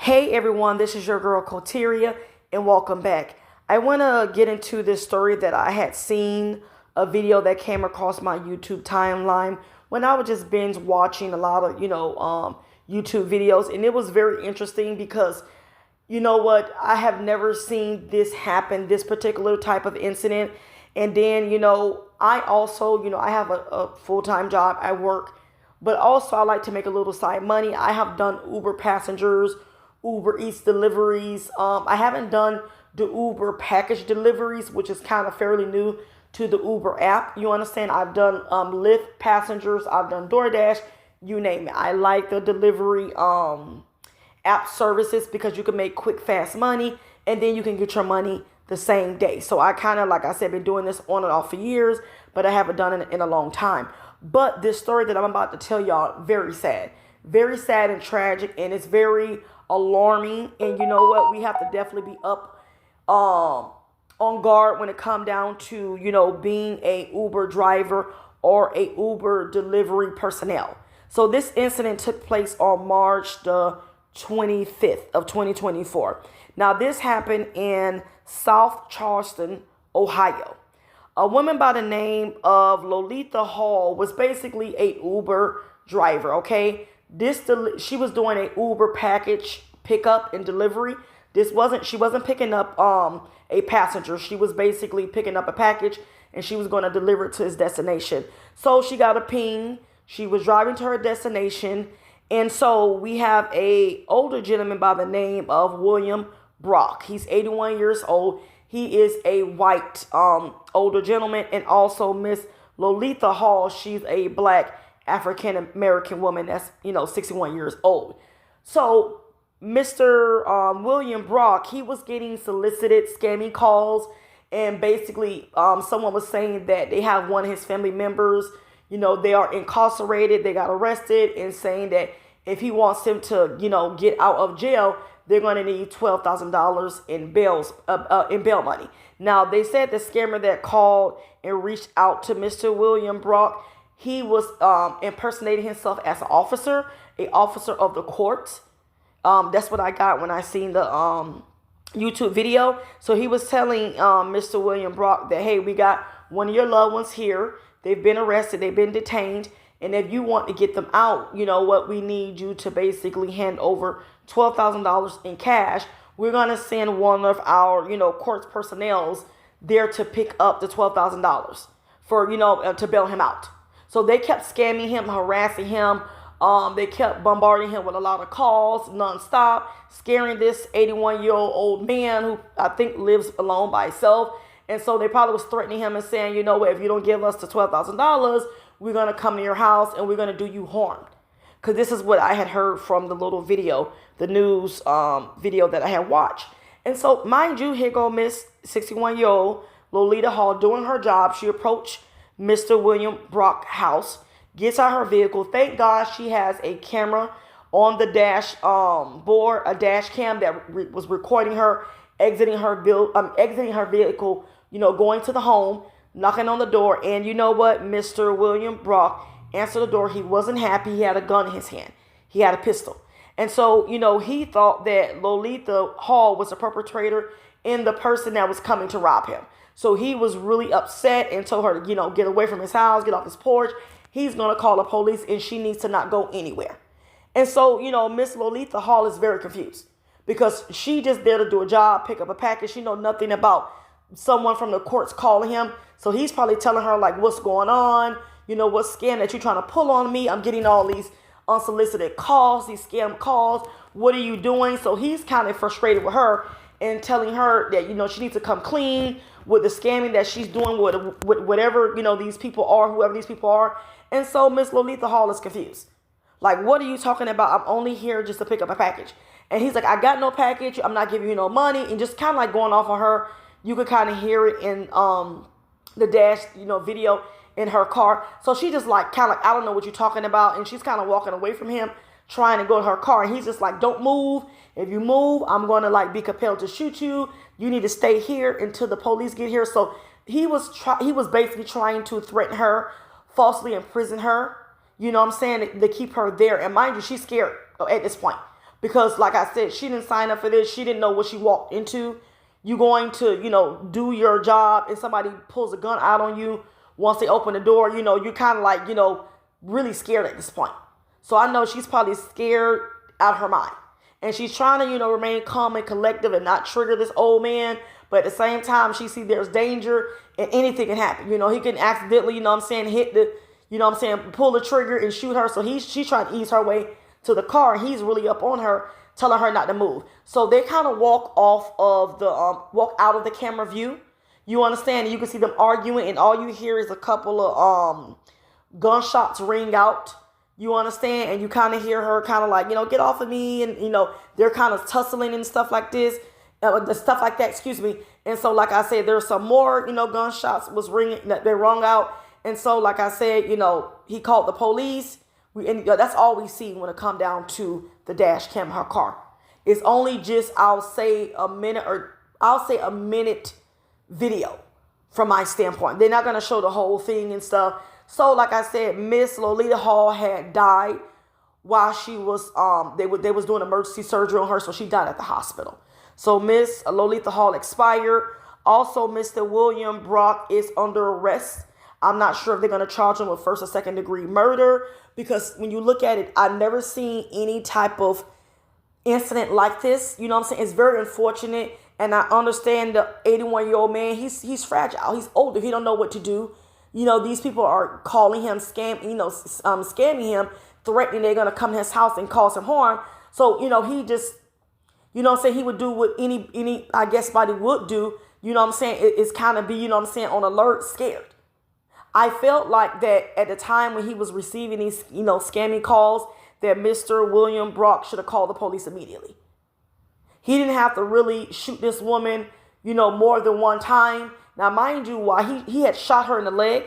Hey everyone, this is your girl Coteria, and welcome back. I want to get into this story that I had seen a video that came across my YouTube timeline when I was just binge watching a lot of YouTube videos, and it was very interesting because you know what, I have never seen this happen, this particular type of incident. And then I also I have a full-time job. I work, but also I like to make a little side money. I have done Uber passengers, Uber Eats deliveries. I haven't done the Uber package deliveries, which is kind of fairly new to the Uber app. You understand? I've done Lyft passengers. I've done DoorDash. You name it. I like the delivery app services because you can make quick, fast money, and then you can get your money the same day. So I kind of, like I said, been doing this on and off for years, but I haven't done it in a long time. But this story that I'm about to tell y'all, very sad and tragic, and it's very alarming. And you know what? We have to definitely be up on guard when it come down to being a Uber driver or a Uber delivery personnel. So this incident took place on March the 25th of 2024. Now this happened in South Charleston, Ohio. A woman by the name of Lolita Hall was basically a Uber driver, okay? She was doing a Uber package pickup and delivery. She wasn't picking up a passenger. She was basically picking up a package, and she was going to deliver it to his destination. So she got a ping. She was driving to her destination, and so we have a older gentleman by the name of William Brock. He's 81 years old. He is a white older gentleman, and also Miss Lolita Hall. She's a black African American woman that's 61 years old. So Mr. William Brock, he was getting solicited scamming calls, and basically someone was saying that they have one of his family members, they are incarcerated, they got arrested, and saying that if he wants him to, get out of jail, they're going to need $12,000 in bail money. Now, they said the scammer that called and reached out to Mr. William Brock, he was impersonating himself as an officer of the court. That's what I got when I seen the YouTube video. So he was telling Mr. William Brock that, hey, we got one of your loved ones here. They've been arrested. They've been detained. And if you want to get them out, we need you to basically hand over $12,000 in cash. We're going to send one of our, court personnel there to pick up the $12,000 for, to bail him out. So they kept scamming him, harassing him. They kept bombarding him with a lot of calls nonstop, scaring this 81-year-old man who I think lives alone by himself. And so they probably was threatening him and saying, if you don't give us the $12,000, we're going to come to your house and we're going to do you harm. Because this is what I had heard from the little video, the news video that I had watched. And so, mind you, here go Miss 61-year-old Lolita Hall doing her job. She approached Mr. William Brock house, gets out her vehicle. Thank God she has a camera on the dash board, a dash cam that was recording her exiting her vehicle, going to the home, knocking on the door. And you know what? Mr. William Brock answered the door. He wasn't happy. He had a gun in his hand. He had a pistol. And so, he thought that Lolita Hall was a perpetrator and the person that was coming to rob him. So he was really upset and told her to, get away from his house, get off his porch. He's going to call the police and she needs to not go anywhere. And so, Miss Lolita Hall is very confused because she just there to do a job, pick up a package. She know nothing about someone from the courts calling him. So he's probably telling her like, what's going on? What scam that you're trying to pull on me? I'm getting all these unsolicited calls, these scam calls. What are you doing? So he's kind of frustrated with her and telling her that, she needs to come clean with the scamming that she's doing with whatever, these people are, whoever these people are. And so Miss Lolita Hall is confused. Like, what are you talking about? I'm only here just to pick up a package. And he's like, I got no package. I'm not giving you no money. And just kind of like going off on her. You could kind of hear it in the dash, video in her car. So she just like, kind of like, I don't know what you're talking about. And she's kind of walking away from him, trying to go to her car. And he's just like, don't move. If you move, I'm going to like be compelled to shoot you. You need to stay here until the police get here. So he was basically trying to threaten her, falsely imprison her. You know what I'm saying? To keep her there. And mind you, she's scared at this point. Because like I said, she didn't sign up for this. She didn't know what she walked into. You going to, do your job and somebody pulls a gun out on you once they open the door, you're kind of like, really scared at this point. So I know she's probably scared out of her mind. And she's trying to, remain calm and collective and not trigger this old man. But at the same time, she sees there's danger and anything can happen. He can accidentally, hit the, pull the trigger and shoot her. So she's trying to ease her way to the car. And he's really up on her, telling her not to move. So they kind of walk out of the camera view. You understand? And you can see them arguing, and all you hear is a couple of gunshots ring out. You understand? And you kind of hear her kind of like, get off of me. And, they're kind of tussling and stuff like this. Stuff like that, excuse me. And so, like I said, there's some more, gunshots was ringing, that they rung out. And so, like I said, he called the police. That's all we see when it come down to the dash cam of her car. It's only just, I'll say a minute video from my standpoint. They're not going to show the whole thing and stuff. So, like I said, Miss Lolita Hall had died while she was, they was doing emergency surgery on her, so she died at the hospital. So, Miss Lolita Hall expired. Also, Mr. William Brock is under arrest. I'm not sure if they're going to charge him with first or second degree murder, because when you look at it, I've never seen any type of incident like this. You know what I'm saying? It's very unfortunate, and I understand the 81-year-old man. He's fragile. He's older. He don't know what to do. These people are calling him scamming him, threatening they're going to come to his house and cause him harm. So, he just, he would do what any, I guess, body would do. It's kind of be, on alert, scared. I felt like that at the time when he was receiving these, scamming calls, that Mr. William Brock should have called the police immediately. He didn't have to really shoot this woman, more than one time. Now, mind you, while he had shot her in the leg,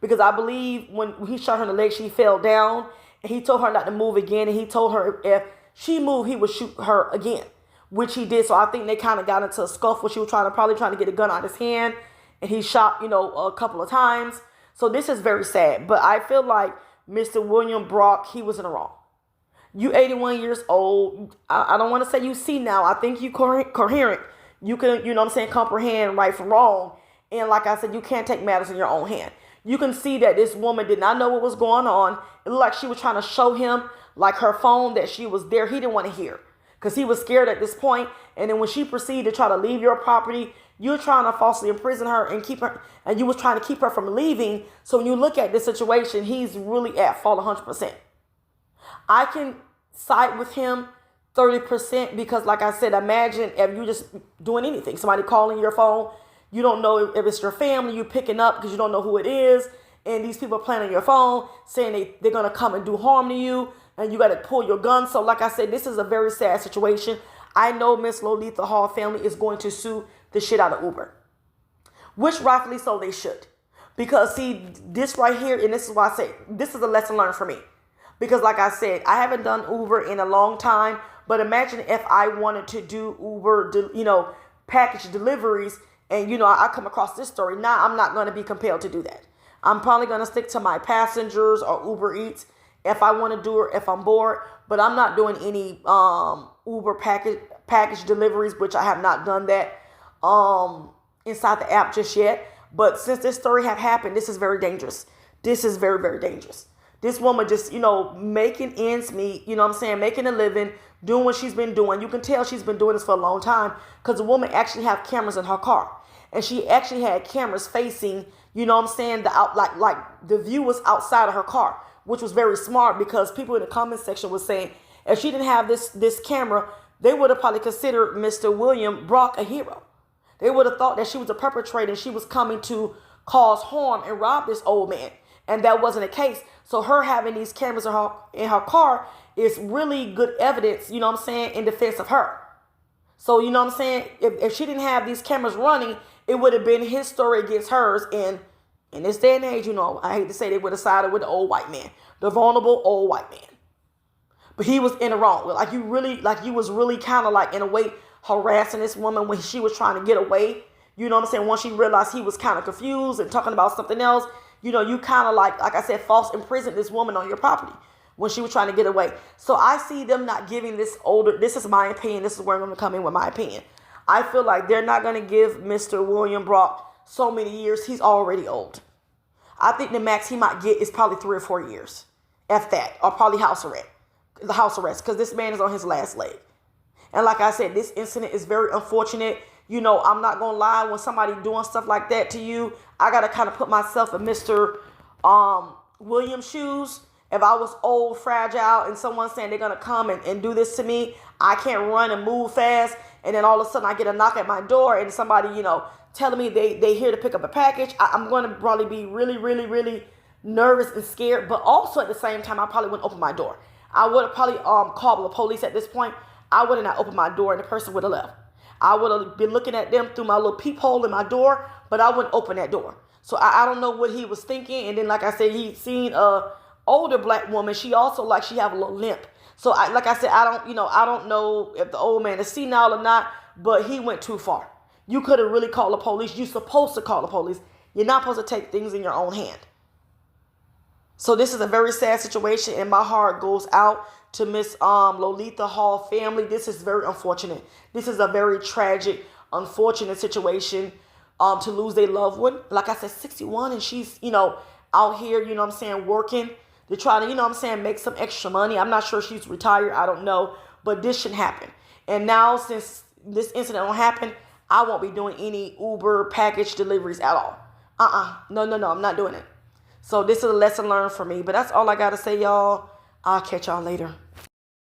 because I believe when he shot her in the leg, she fell down, and he told her not to move again, and he told her if she moved, he would shoot her again, which he did. So I think they kind of got into a scuffle. She was probably trying to get a gun out of his hand, and he shot, a couple of times. So this is very sad, but I feel like Mr. William Brock, he was in the wrong. You 81 years old. I don't want to say you see now. I think you coherent. You can, comprehend right from wrong. And like I said, you can't take matters in your own hand. You can see that this woman did not know what was going on. It looked like she was trying to show him, like her phone, that she was there. He didn't want to hear because he was scared at this point. And then when she proceeded to try to leave your property, you're trying to falsely imprison her and keep her, and you was trying to keep her from leaving. So when you look at this situation, he's really at fault 100%. I can side with him 30% because, like I said, imagine if you just doing anything, somebody calling your phone, you don't know if it's your family, you picking up because you don't know who it is, and these people are playing on your phone saying they're going to come and do harm to you, and you got to pull your gun. So like I said, this is a very sad situation. I know Miss Lolita Hall family is going to sue the shit out of Uber, which rightfully so they should. Because see, this right here, and this is why I say this is a lesson learned for me. Because like I said, I haven't done Uber in a long time, but imagine if I wanted to do Uber, package deliveries, and I come across this story. Now I'm not going to be compelled to do that. I'm probably going to stick to my passengers or Uber Eats if I want to do it, if I'm bored, but I'm not doing any Uber package deliveries, which I have not done that inside the app just yet. But since this story have happened, this is very dangerous. This is very, very dangerous. This woman just, making ends meet, making a living, doing what she's been doing. You can tell she's been doing this for a long time because the woman actually have cameras in her car. And she actually had cameras facing, the view was outside of her car, which was very smart because people in the comment section was saying if she didn't have this camera, they would have probably considered Mr. William Brock a hero. They would have thought that she was a perpetrator and she was coming to cause harm and rob this old man. And that wasn't the case. So her having these cameras in her car is really good evidence, in defense of her. So, if she didn't have these cameras running, it would have been his story against hers. And in this day and age, I hate to say they would have sided with the old white man, the vulnerable old white man. But he was in the wrong. You was really kind of like in a way harassing this woman when she was trying to get away. Once she realized he was kind of confused and talking about something else, you kind of like I said, false imprisoned this woman on your property, when she was trying to get away. So I see them not giving this older, this is my opinion, this is where I'm going to come in with my opinion. I feel like they're not going to give Mr. William Brock so many years. He's already old. I think the max he might get is probably 3 or 4 years, if that, or probably house arrest, because this man is on his last leg. And like I said, this incident is very unfortunate. You know, I'm not going to lie, when somebody doing stuff like that to you, I got to kind of put myself in Mr. Williams' shoes. If I was old, fragile, and someone's saying they're going to come and do this to me, I can't run and move fast. And then all of a sudden I get a knock at my door and somebody, you know, telling me they here to pick up a package. I'm going to probably be really, really, really nervous and scared. But also at the same time, I probably wouldn't open my door. I would have probably called the police at this point. I would have not opened my door and the person would have left. I would have been looking at them through my little peephole in my door, but I wouldn't open that door. So I don't know what he was thinking. And then, like I said, he seen a older black woman. She also, like, she have a little limp. So like I said, I don't know if the old man is senile or not, but he went too far. You could have really called the police. You're supposed to call the police. You're not supposed to take things in your own hand. So this is a very sad situation, and my heart goes out to Miss Lolita Hall family. This is very unfortunate. This is a very tragic, unfortunate situation to lose their loved one. Like I said, 61, and she's, you know, out here, you know what I'm saying, working to try to, you know what I'm saying, make some extra money. I'm not sure she's retired. I don't know, but this shouldn't happen. And now, since this incident don't happen, I won't be doing any Uber package deliveries at all. No, I'm not doing it. So this is a lesson learned for me. But that's all I got to say, y'all. I'll catch y'all later.